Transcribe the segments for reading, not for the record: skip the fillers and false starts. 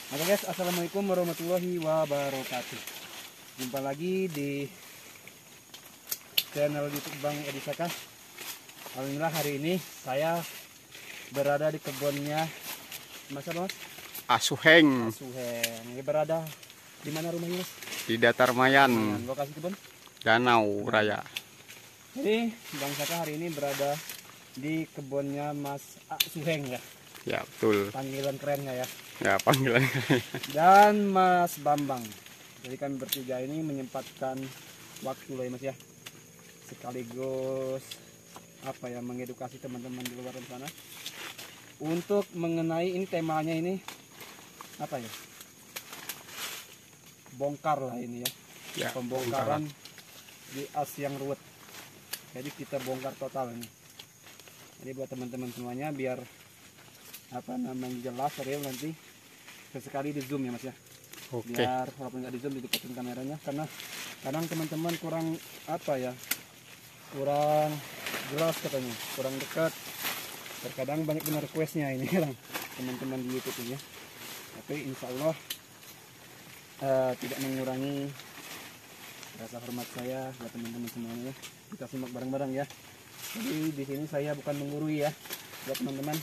Oke guys, assalamualaikum warahmatullahi wabarakatuh. Jumpa lagi di channel YouTube Bang Edi Saka. Alhamdulillah hari ini saya berada di kebunnya Mas apa, Mas? Asuheng. Asuheng. Ini berada di mana rumahnya, Mas? Di Datar Mayan, Lokasi kebun Danau Raya. Jadi Bang Saka hari ini berada di kebunnya Mas Asuheng ya. Ya betul. Panggilan kerennya ya. Ya panggilannya. Dan Mas Bambang. Jadi kami bertiga ini menyempatkan waktu lah ya Mas ya. Sekaligus apa ya, mengedukasi teman-teman di luar sana untuk mengenai ini, temanya ini apa ya? Bongkar lah ini ya. Ya, pembongkaran di as yang ruwet. Jadi kita bongkar total ini. Jadi buat teman-teman semuanya biar apa namanya jelas real nanti sesekali di zoom ya Mas ya. Oke. Biar walaupun nggak di zoom dideketin kameranya, karena kadang teman-teman kurang apa ya, kurang jelas katanya, kurang dekat. Terkadang banyak benar requestnya ini kadang teman-teman di YouTube ini ya. Tapi insya Allah tidak mengurangi rasa hormat saya buat teman-teman semuanya. Kita simak bareng-bareng ya. Jadi di sini saya bukan menggurui ya, buat teman-teman.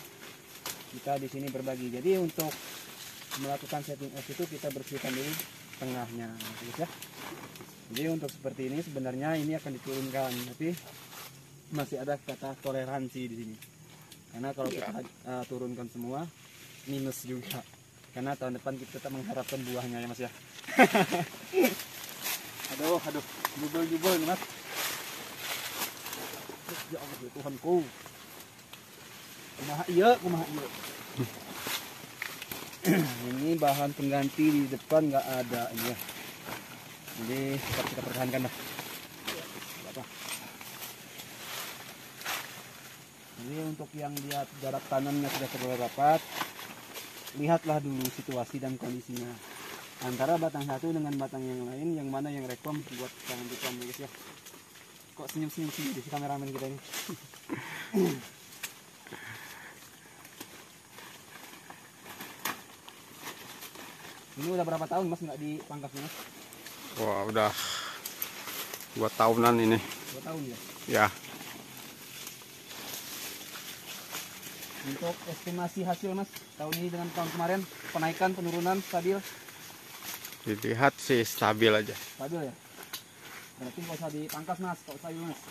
Kita di sini berbagi. Jadi untuk melakukan setting as itu kita bersihkan dulu tengahnya, ya. Jadi untuk seperti ini sebenarnya ini akan diturunkan, tapi masih ada kata toleransi di sini. Karena kalau kita turunkan semua minus juga. Karena tahun depan kita tetap mengharapkan buahnya ya Mas ya. aduh, jubel-jubel nih Mas. Ya Allah ya Tuhanku. Kumaha iya. Ini bahan pengganti di depan nggak ada ini ya. Jadi tetap kita pertahankan lah. Apa? Jadi untuk yang lihat jarak tanamnya sudah terlalu rapat, lihatlah dulu situasi dan kondisinya. Antara batang satu dengan batang yang lain, yang mana yang rekom buat jangan dikom guys ya. Kok senyum-senyum sih di kameramen kita ini. Ini udah berapa tahun Mas nggak dipangkas Mas? Wah udah 2 tahunan ini. 2 tahun ya? Ya. Untuk estimasi hasil Mas tahun ini dengan tahun kemarin, penaikan, penurunan, stabil? Dilihat sih stabil aja. Stabil ya? Berarti nggak usah dipangkas Mas, kok stabil Mas?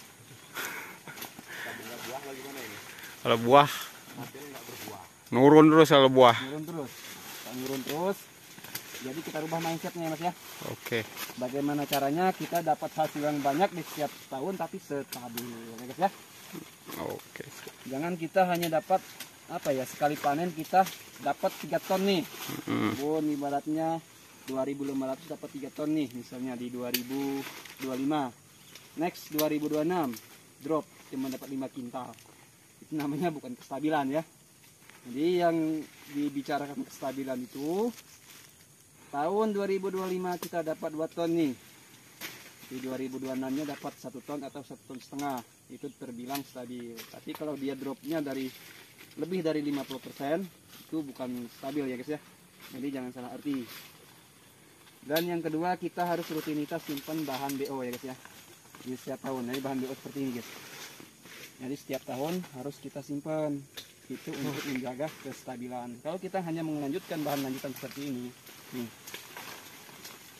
Kalau buah nurun terus kalau buah. Nurun terus. Jadi kita rubah mindsetnya ya Mas ya. Oke. Bagaimana caranya kita dapat hasil yang banyak di setiap tahun tapi stabil ya guys ya. Oke. Jangan kita hanya dapat apa ya, sekali panen kita dapat 3 ton nih. Bun ibaratnya 2.500 dapat 3 ton nih, misalnya di 2025. Next 2026 drop cuma dapat 5 kintal. Itu namanya bukan kestabilan ya. Jadi yang dibicarakan kestabilan itu tahun 2025 kita dapat 2 ton nih. Di 2026-nya dapat 1 ton atau 1,5 ton. Itu terbilang stabil. Tapi kalau dia dropnya dari lebih dari 50%, itu bukan stabil ya guys ya. Jadi jangan salah arti. Dan yang kedua, kita harus rutinitas simpan bahan BO ya guys ya. Di setiap tahun. Jadi bahan BO seperti ini guys. Jadi setiap tahun harus kita simpan. Itu untuk menjaga kestabilan. Kalau kita hanya melanjutkan bahan lanjutan seperti ini, nih,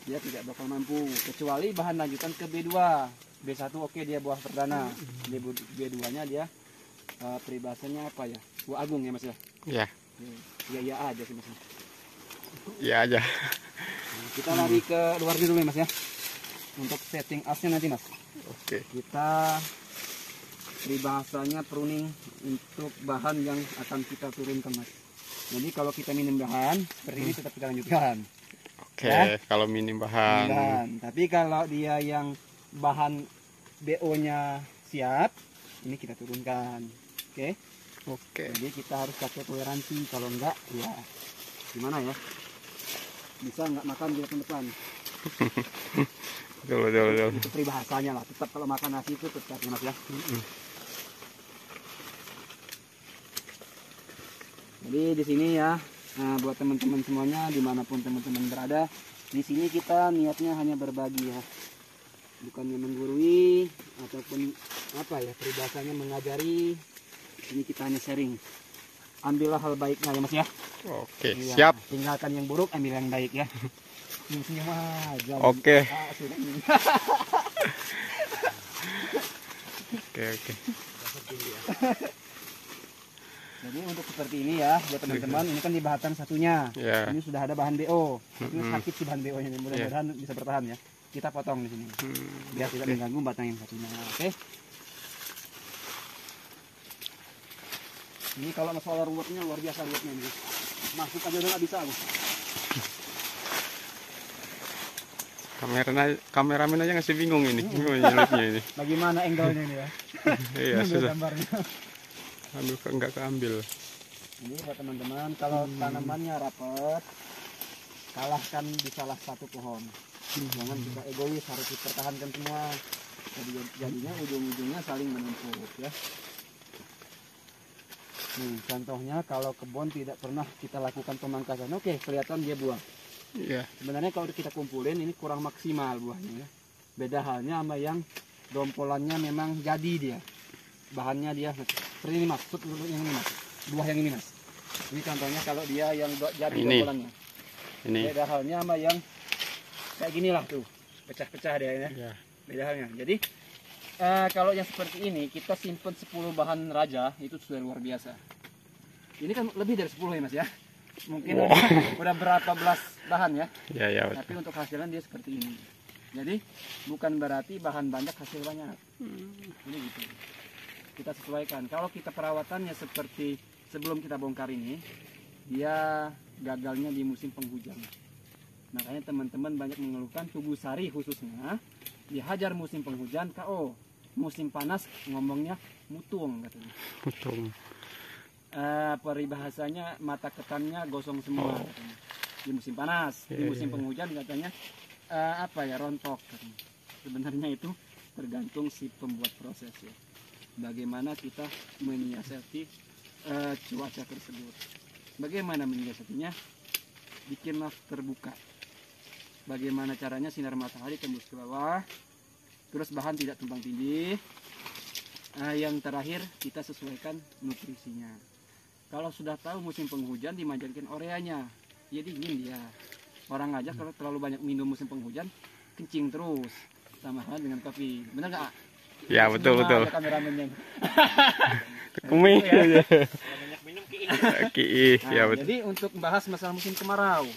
dia tidak bakal mampu, kecuali bahan lanjutan ke B2. B1 oke, dia buah perdana. B2 nya dia peribahasanya apa ya, buah agung ya Mas ya. Ya. Iya aja sih Mas. Ya aja. Nah, kita lari ke luar dulu ya Mas ya, untuk setting asnya nanti Mas. Oke. Kita peribahasanya pruning untuk bahan yang akan kita turunkan Mas. Jadi kalau kita minim bahan seperti ini tetap kita lanjutkan. Oke, ya? Kalau minim bahan. Tapi kalau dia yang bahan BO-nya siap, ini kita turunkan. Oke. Jadi kita harus pakai toleransi. Kalau enggak, ya gimana ya? Bisa nggak makan di depan. Betul. Itu peribahasanya lah. Tetap kalau makan nasi itu tetap ya Mas ya. Jadi di sini ya Nah, buat teman-teman semuanya dimanapun teman-teman berada, di sini kita niatnya hanya berbagi ya, bukannya menggurui ataupun apa ya peribahasanya mengajari. Ini kita hanya sharing. Ambillah hal baiknya ya Mas ya. Oke, Iya, siap. tinggalkan yang buruk, ambil yang baik ya. Senyum aja. Oke. Sudah ini. Oke. Jadi untuk seperti ini ya, buat teman-teman, ini kan di batang satunya. Ya. Ini sudah ada bahan BO. Ini sakit sih bahan BO-nya, mudah-mudahan bisa bertahan ya. Kita potong di sini. Biar tidak mengganggu batang yang satunya. Oke. Ini kalau masalah ruwetnya luar biasa ruwetnya ini. Masuk aja udah nggak bisa aku. Kameramen aja ngasih bingung ini. Nyelipnya ini. Bagaimana angle-nya ini ya? Iya, Ini susah. gambarnya. Aduh, nggak keambil. Ini buat teman-teman, kalau tanamannya rapat, kalahkan di salah satu pohon. Jangan kita egois, harus dipertahankan semua. Jadinya ujung-ujungnya saling menumpuk ya. Nih, contohnya kalau kebun tidak pernah kita lakukan pemangkasan, oke, kelihatan dia buah. Iya. Sebenarnya kalau kita kumpulin ini kurang maksimal buahnya ya. Beda halnya sama yang dompolannya memang jadi dia. Bahannya dia seperti ini Mas, yang ini Mas. Buah yang ini Mas. Ini contohnya kalau dia yang jadi Ini. dompolannya. Ini. Beda halnya sama yang kayak gini lah tuh. Pecah-pecah dia ya. Ya. Beda halnya. Jadi kalau yang seperti ini kita simpen 10 bahan raja itu sudah luar biasa. Ini kan lebih dari 10 ya Mas ya. Mungkin udah berapa belas bahan ya. Ya, Tapi betul. untuk hasilnya dia seperti ini. Jadi bukan berarti bahan banyak hasil banyak. Ini gitu. Kita sesuaikan. Kalau kita perawatannya seperti sebelum kita bongkar ini, dia gagalnya di musim penghujan. Makanya teman-teman banyak mengeluhkan tubuh sari khususnya dihajar musim penghujan KO. Musim panas ngomongnya mutung katanya. Betul. Peribahasanya mata ketannya gosong semua katanya. Di musim panas. Di musim penghujan katanya rontok katanya. Sebenarnya itu tergantung si pembuat proses ya. Bagaimana kita menyiasati cuaca tersebut. Bagaimana menyiasatinya? Bikinlah terbuka. Bagaimana caranya sinar matahari tembus ke bawah, terus bahan tidak tumpang tindih. Yang terakhir kita sesuaikan nutrisinya. Kalau sudah tahu musim penghujan dimanjakan ureanya, dia dingin dia. Orang aja kalau terlalu banyak minum musim penghujan kencing terus, sama halnya dengan kopi. Benar nggak? Ya, betul. Kameramennya. Kumi. Nah, Ya, betul. jadi untuk membahas masalah musim kemarau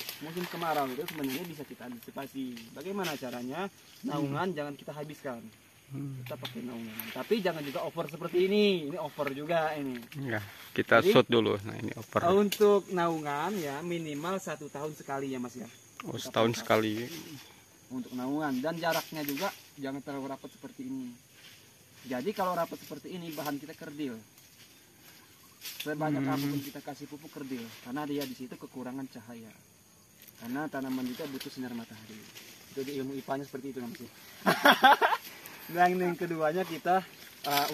itu sebenarnya bisa kita antisipasi. Bagaimana caranya? Naungan jangan kita habiskan. Kita pakai naungan. Tapi jangan juga over seperti ini. Ini over juga ini. Ya, kita Jadi, shoot dulu. Nah, ini over. Untuk naungan ya minimal 1 tahun sekali ya Mas ya. Oh, setahun sekali. Untuk naungan dan jaraknya juga jangan terlalu rapat seperti ini. Jadi kalau rapat seperti ini bahan kita kerdil. Sebanyak apapun kita kasih pupuk kerdil karena dia di situ kekurangan cahaya. Karena tanaman juga butuh sinar matahari. Itu di ilmu IPA-nya seperti itu Mas. Dan yang keduanya kita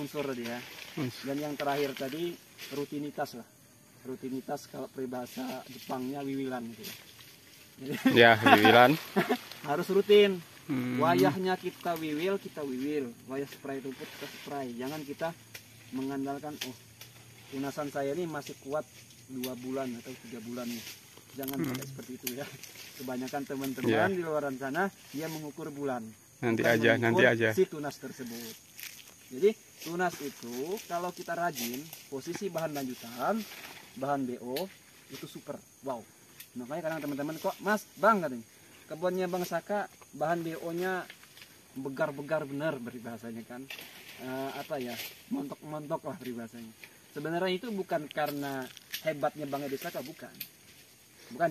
unsur dia. Dan yang terakhir tadi rutinitas lah. Rutinitas kalau peribahasa Jepangnya wiwilan gitu ya. Jadi, Ya, wiwilan. harus rutin. Wayahnya kita wiwil. Wayah spray rumput kita spray. Jangan kita mengandalkan tunasan saya ini masih kuat 2 bulan atau 3 bulan nih. Jangan sampai seperti itu ya. Kebanyakan teman-teman di luar sana dia mengukur bulan. Nanti Bukan aja. mengukur si tunas tersebut. Jadi tunas itu kalau kita rajin, posisi bahan lanjutan, bahan BO itu super. Wow. Makanya kadang teman-teman kok Mas, Bang katanya. Kebunnya Bang Saka bahan BO-nya begar-begar benar beribahasanya kan. Montok-montok lah peribahasanya. Sebenarnya itu bukan karena hebatnya Bang Edi Saka, bukan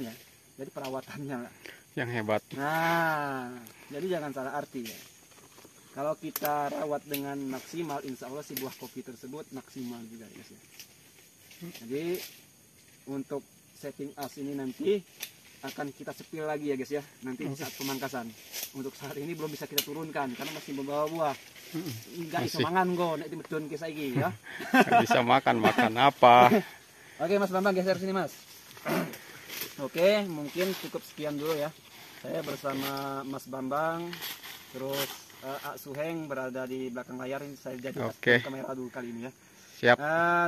ya. Jadi perawatannya lah Yang hebat. Nah, jadi jangan salah arti ya. Kalau kita rawat dengan maksimal, insya Allah si buah kopi tersebut maksimal juga guys ya. Jadi untuk setting as ini nanti akan kita sepil lagi ya guys ya. Nanti saat pemangkasan. Untuk saat ini belum bisa kita turunkan karena masih membawa buah. Enggak bisa mangan kok, nek dimedon ke saiki ya. Nggak bisa makan apa. Oke Mas Bambang geser sini Mas. Oke, mungkin cukup sekian dulu ya. Saya bersama Mas Bambang, terus Ak Suheng berada di belakang layar. Ini saya jadi Oke. kamera dulu kali ini ya. Siap.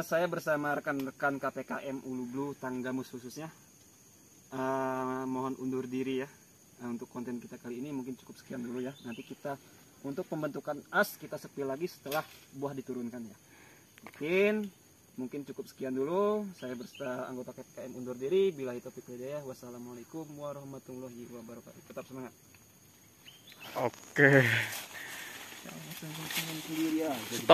Saya bersama rekan-rekan KPKM Ulu Blue Tanggamus khususnya. Mohon undur diri ya. Untuk konten kita kali ini mungkin cukup sekian dulu ya. Nanti kita untuk pembentukan as kita sepil lagi setelah buah diturunkan ya. Mungkin cukup sekian dulu. Saya bersama anggota KPKM undur diri. Billahi taufiq wal hidayah. Wassalamualaikum warahmatullahi wabarakatuh. Tetap semangat. Oke. Stop.